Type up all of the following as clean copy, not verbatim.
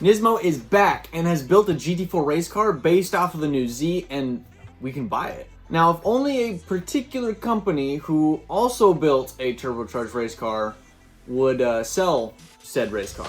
NISMO is back and has built a GT4 race car based off of the new Z, and we can buy it. Now, if only a particular company who also built a turbocharged race car would sell said race car.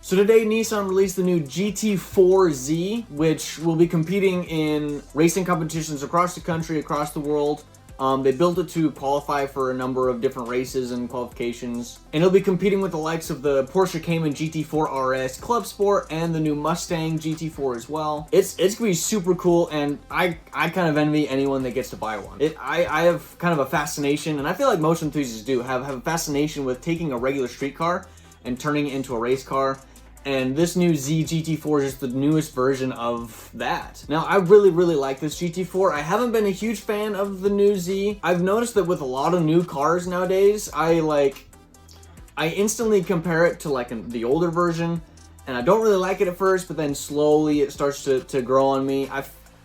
So today, Nissan released the new GT4Z, which will be competing in racing competitions across the country, across the world. They built it to qualify for a number of different races and qualifications. And it'll be competing with the likes of the Porsche Cayman GT4 RS Club Sport and the new Mustang GT4 as well. It's gonna be super cool, and I kind of envy anyone that gets to buy one. I have kind of a fascination, and I feel like most enthusiasts do, have a fascination with taking a regular street car and turning it into a race car. And this new Z GT4 is just the newest version of that. Now, I really like this GT4. I haven't been a huge fan of the new Z. I've noticed that with a lot of new cars nowadays, I instantly compare it to the older version, and I don't really like it at first, but then slowly it starts to grow on me.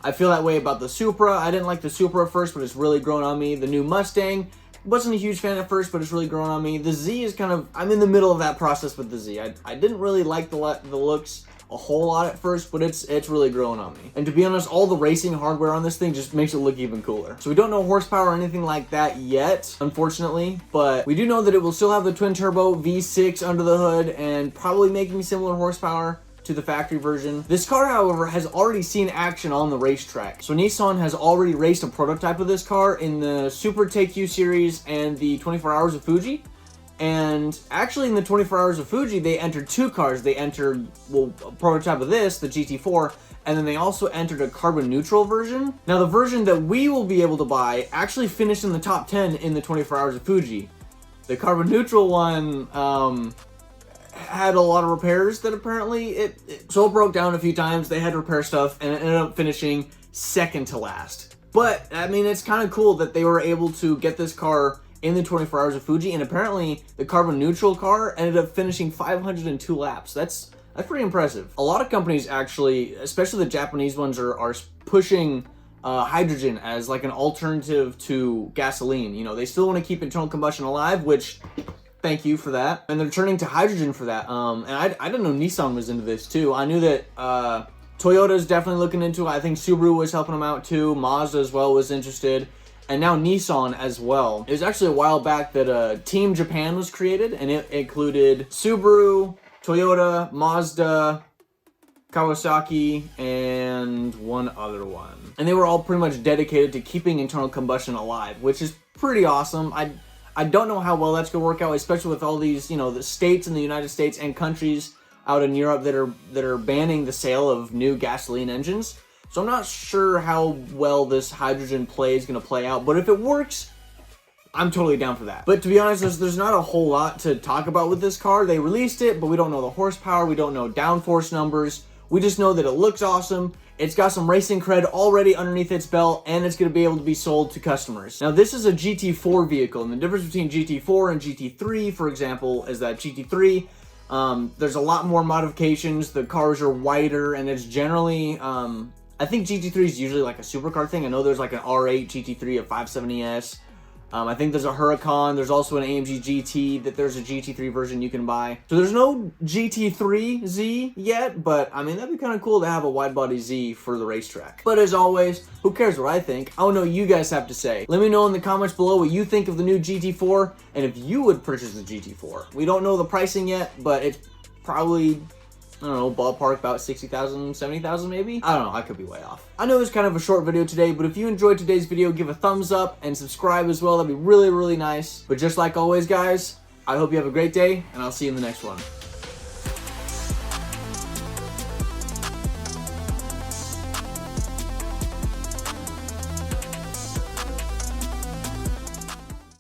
I feel that way about the Supra. I didn't like the Supra at first, but it's really grown on me. The new Mustang, wasn't a huge fan at first, but it's really grown on me. The Z is kind of, I'm in the middle of that process with the Z. I didn't really like the looks a whole lot at first, but it's really growing on me. And to be honest, all the racing hardware on this thing just makes it look even cooler. So we don't know horsepower or anything like that yet, unfortunately, but we do know that it will still have the twin turbo V6 under the hood and probably making similar horsepower to the factory version. This car, however, has already seen action on the racetrack. So Nissan has already raced a prototype of this car in the Super Take-You series and the 24 Hours of Fuji. And actually in the 24 Hours of Fuji, they entered two cars. They entered, well, a prototype of this, the GT4, and then they also entered a carbon neutral version. Now, the version that we will be able to buy actually finished in the top 10 in the 24 Hours of Fuji. The carbon neutral one, had a lot of repairs that apparently it broke down a few times. They had to repair stuff, and it ended up finishing second to last. But I mean, it's kind of cool that they were able to get this car in the 24 Hours of Fuji, and apparently the carbon neutral car ended up finishing 502 laps. That's pretty impressive. A lot of companies actually, especially the Japanese ones, are pushing hydrogen as like an alternative to gasoline. You know, they still want to keep internal combustion alive, which, thank you for that. And they're turning to hydrogen for that. And I didn't know Nissan was into this too. I knew that Toyota's definitely looking into it. I think Subaru was helping them out too. Mazda as well was interested. And now Nissan as well. It was actually a while back that Team Japan was created, and it included Subaru, Toyota, Mazda, Kawasaki, and one other one. And they were all pretty much dedicated to keeping internal combustion alive, which is pretty awesome. I don't know how well that's going to work out, especially with all these, you know, the states in the United States and countries out in Europe that are banning the sale of new gasoline engines. So I'm not sure how well this hydrogen play is going to play out, but if it works, I'm totally down for that. But to be honest, there's not a whole lot to talk about with this car. They released it, but we don't know the horsepower, we don't know downforce numbers. We just know that it looks awesome. It's got some racing cred already underneath its belt, and it's going to be able to be sold to customers. Now, this is a GT4 vehicle, and the difference between GT4 and GT3, for example, is that GT3, there's a lot more modifications. The cars are wider, and it's generally, I think GT3 is usually like a supercar thing. I know there's like an R8 GT3, a 570S. I think there's a Huracan. There's also an AMG GT that there's a GT3 version you can buy. So there's no GT3Z yet, but I mean, that'd be kind of cool to have a wide body Z for the racetrack. But as always, who cares what I think? I want to know what you guys have to say. Let me know in the comments below what you think of the new GT4 and if you would purchase the GT4. We don't know the pricing yet, but it's probably, I don't know, ballpark about 60,000, 70,000 maybe? I don't know, I could be way off. I know it's kind of a short video today, but if you enjoyed today's video, give a thumbs up and subscribe as well. That'd be really nice. But just like always, guys, I hope you have a great day, and I'll see you in the next one.